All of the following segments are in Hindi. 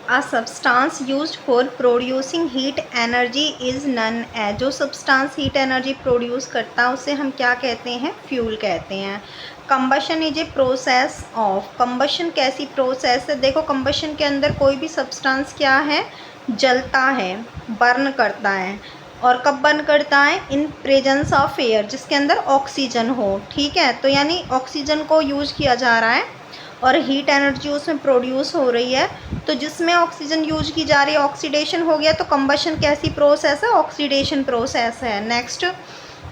A substance used for producing heat energy is known as, जो सब्सटेंस हीट एनर्जी प्रोड्यूस करता है उसे हम क्या कहते हैं, फ्यूल कहते हैं। Combustion is a process of, combustion कैसी प्रोसेस है, देखो कंबशन के अंदर कोई भी सब्सटेंस क्या है, जलता है, बर्न करता है। और कब बर्न करता है, इन प्रेजेंस ऑफ एयर, जिसके अंदर ऑक्सीजन हो, ठीक है। तो यानी ऑक्सीजन को यूज किया जा रहा है और हीट एनर्जी उसमें प्रोड्यूस हो रही है। तो जिसमें ऑक्सीजन यूज की जा रही है, ऑक्सीडेशन हो गया, तो कंबशन कैसी प्रोसेस है, ऑक्सीडेशन प्रोसेस है। Next,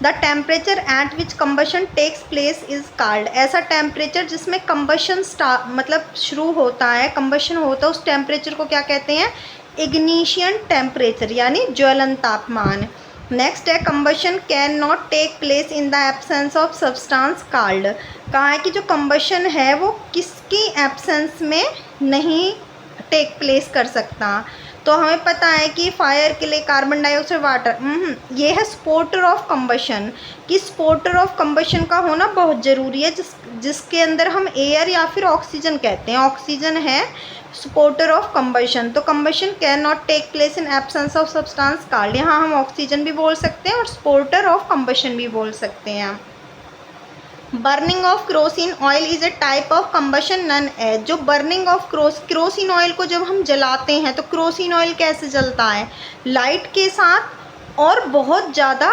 the temperature at which combustion takes place is called, ऐसा टेम्परेचर जिसमें कंबशन मतलब शुरू होता है, कंबशन होता है, उस टेम्परेचर को क्या कहते हैं, इग्निशन टेम्परेचर, यानी ज्वलन तापमान। नेक्स्ट है, combustion can not take place in the absence of substance called, कहा है कि जो कंबशन है वो किसकी एब्सेंस में नहीं टेक प्लेस कर सकता। तो हमें पता है कि फायर के लिए कार्बन डाइऑक्साइड, वाटर, ये है सपोर्टर ऑफ कंबशन, कि सपोर्टर ऑफ कंबशन का होना बहुत ज़रूरी है, जिसके अंदर हम एयर या फिर ऑक्सीजन कहते हैं, ऑक्सीजन है सपोर्टर ऑफ कंबशन। तो combustion can not take place in absence of substance called, यहाँ हम ऑक्सीजन भी बोल सकते हैं और सपोर्टर ऑफ कंबशन भी बोल सकते हैं। Burning of kerosene oil is a type of combustion known as, जो बर्निंग ऑफ क्रोसिन ऑयल को जब हम जलाते हैं तो क्रोसिन ऑयल कैसे जलता है, लाइट के साथ, और बहुत ज़्यादा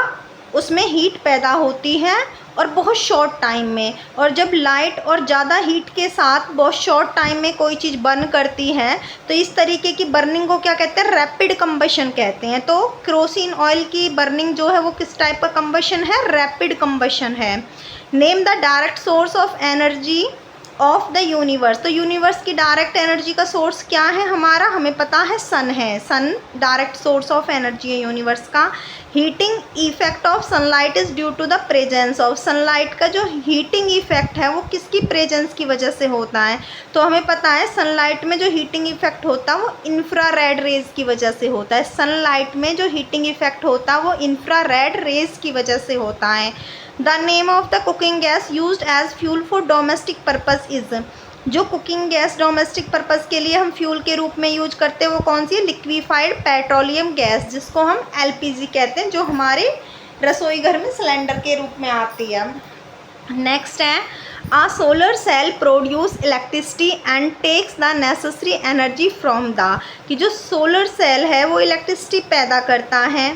उसमें हीट पैदा होती है और बहुत शॉर्ट टाइम में। और जब लाइट और ज़्यादा हीट के साथ बहुत शॉर्ट टाइम में कोई चीज़ बर्न करती है तो इस तरीके की बर्निंग को क्या कहते हैं, रैपिड कंबशन कहते हैं। तो क्रोसिन ऑयल की बर्निंग जो है वो किस टाइप का कंबशन है, रैपिड कंबशन है। Name the direct source of energy of the universe, तो यूनिवर्स की डायरेक्ट एनर्जी का सोर्स क्या है हमारा, हमें पता है सन है, sun direct source of energy है यूनिवर्स का। Heating effect of sunlight is due to the presence of, sunlight का जो हीटिंग इफेक्ट है वो किसकी प्रेजेंस की वजह से होता है। तो हमें पता है सनलाइट में जो हीटिंग इफेक्ट होता है वो इंफ्रारेड रेज की वजह से होता है, सनलाइट में जो हीटिंग इफेक्ट होता है वो इंफ्रारेड रेज की वजह से होता है। The name of the cooking gas used as fuel for domestic purpose is, जो कुकिंग गैस डोमेस्टिक पर्पस के लिए हम फ्यूल के रूप में यूज करते हैं वो कौन सी है, लिक्विफाइड पेट्रोलियम गैस, जिसको हम एलपीजी कहते हैं, जो हमारे रसोई घर में सिलेंडर के रूप में आती है। नेक्स्ट है, a solar cell produce electricity and takes the necessary energy from the, कि जो सोलर सेल है वो इलेक्ट्रिसिटी पैदा करता है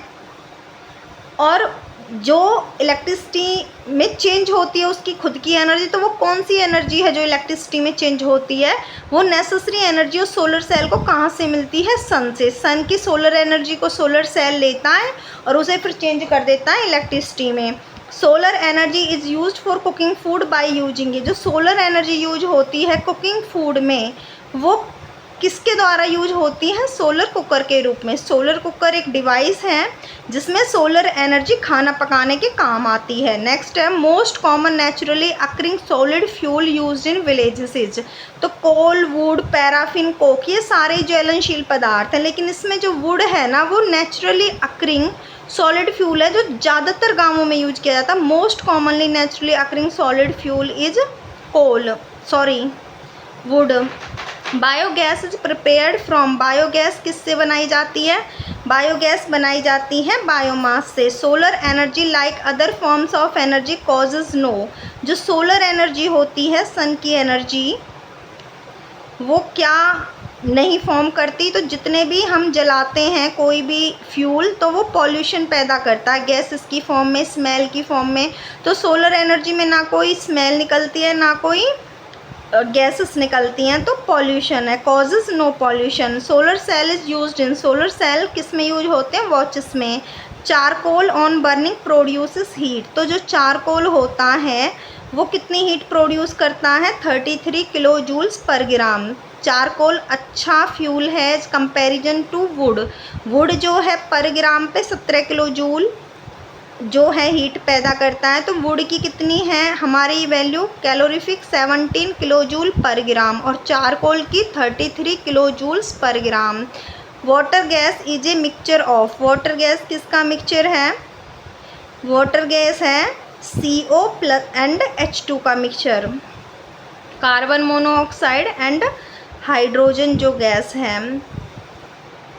और जो इलेक्ट्रिसिटी में चेंज होती है उसकी खुद की एनर्जी, तो वो कौन सी एनर्जी है जो इलेक्ट्रिसिटी में चेंज होती है, वो नेसेसरी एनर्जी उस सोलर सेल को कहाँ से मिलती है, सन से। सन की सोलर एनर्जी को सोलर सेल लेता है और उसे फिर चेंज कर देता है इलेक्ट्रिसिटी में। Solar energy is used for cooking food by using, जो सोलर एनर्जी यूज होती है कुकिंग फूड में वो किसके द्वारा यूज होती है, सोलर कुकर के रूप में। सोलर कुकर एक डिवाइस है जिसमें सोलर एनर्जी खाना पकाने के काम आती है। नेक्स्ट है, most common naturally occurring solid fuel used in villages is, तो कोल, वुड, पैराफिन, कोक, ये सारे ज्वलनशील पदार्थ हैं, लेकिन इसमें जो वुड है ना वो नेचुरली अक्रिंग सॉलिड फ्यूल है जो ज़्यादातर गाँवों में यूज किया जाता है। Most commonly naturally occurring solid fuel is would. Biogas is prepared from, biogas किससे बनाई जाती है, बायोगैस बनाई जाती है बायोमास से। Solar energy like other forms of energy causes no, जो सोलर एनर्जी होती है, सन की एनर्जी, वो क्या नहीं फॉर्म करती, तो जितने भी हम जलाते हैं कोई भी फ्यूल तो वो पॉल्यूशन पैदा करता है, गैसेस की फॉर्म में, स्मेल की फॉर्म में। तो सोलर एनर्जी में ना कोई स्मेल निकलती है ना कोई गैसेस निकलती हैं, तो पॉल्यूशन है, causes no pollution. Solar cell is used in, solar cell किस में यूज होते हैं, वॉचेस में। Charcoal on burning produces heat, तो जो चारकोल होता है वो कितनी हीट प्रोड्यूस करता है, 33 किलो जूल्स पर ग्राम। चारकोल अच्छा फ्यूल है कंपैरिजन टू वुड, वुड जो है पर ग्राम पे 17 किलो जूल जो है हीट पैदा करता है, तो वुड की कितनी है हमारी वैल्यू, कैलोरीफिक 17 किलो जूल पर ग्राम, और चारकोल की 33 kilo joules per gram. Water gas is a mixture of, water gas किसका मिक्सचर है, वाटर गैस है CO प्लस एंड H2 का mixture, carbon monoxide and hydrogen जो गैस है।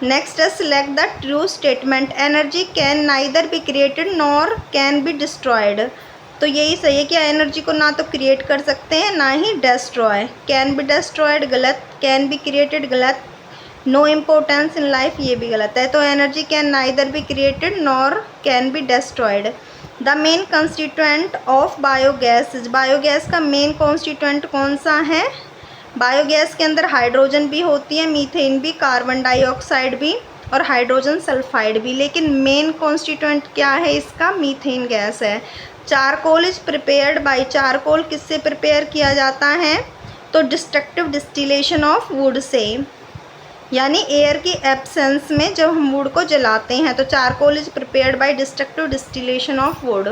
नेक्स्ट है select the true statement, energy can neither be created nor can be destroyed. तो यही सही है कि एनर्जी को ना तो क्रिएट कर सकते हैं ना ही डिस्ट्रॉय। कैन बी डिस्ट्रॉयड गलत, कैन बी क्रिएटेड गलत, नो इम्पोर्टेंस इन लाइफ ये भी गलत है। तो energy can neither be created nor can be destroyed. The main constituent of biogas, biogas का मेन कॉन्स्टिट्यूएंट कौन सा है? बायोगैस के अंदर हाइड्रोजन भी होती है, मीथेन भी, कार्बन डाइऑक्साइड भी और हाइड्रोजन सल्फाइड भी, लेकिन मेन कॉन्स्टिट्यूएंट क्या है इसका? मीथेन गैस है। Charcoal is prepared by, charcoal किससे प्रिपेयर किया जाता है? तो destructive distillation of would say, यानी एयर की एब्सेंस में जब हम वुड को जलाते हैं तो charcoal is prepared by destructive distillation of would.